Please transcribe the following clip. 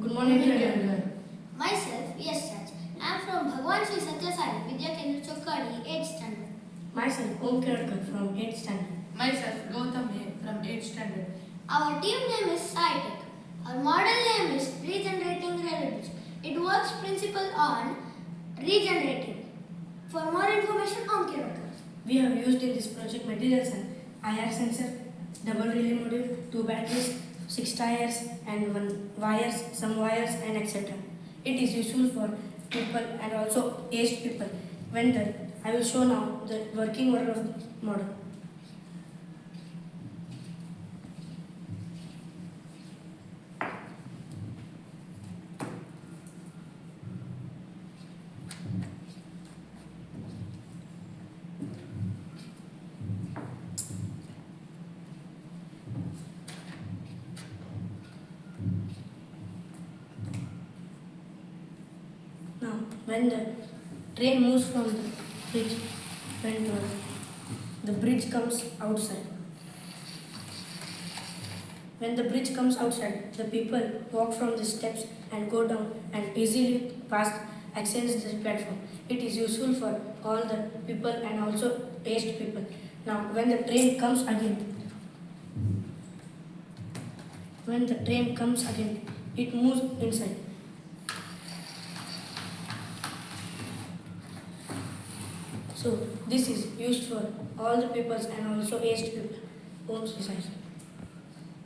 Good morning to everyone. Myself, yes, Raj. I am from Bhagwan Sri Satyasai Vidya Kendra Chokkadi, 8th standard. Myself, Om Kiradkar from 8th standard. Myself, Gautam A from 8th standard. Our team name is SciTech. Our model name is Regenerating Railway Bridge. It works principle on regenerating. For more information, Om Kiradkar. We have used in this project materials and IR sensor, double relay module, 2 batteries, 6 tires and 1 wires, some wires and etc. It is useful for people and also aged people. I will show now the working order of the model. Now, when the train moves from the bridge, the bridge comes outside. When the bridge comes outside, the people walk from the steps and go down and easily access the platform. It is useful for all the people and also aged people. Now, when the train comes again, it moves inside. So this is used for all the peoples and also aged people. Om Sri Sai.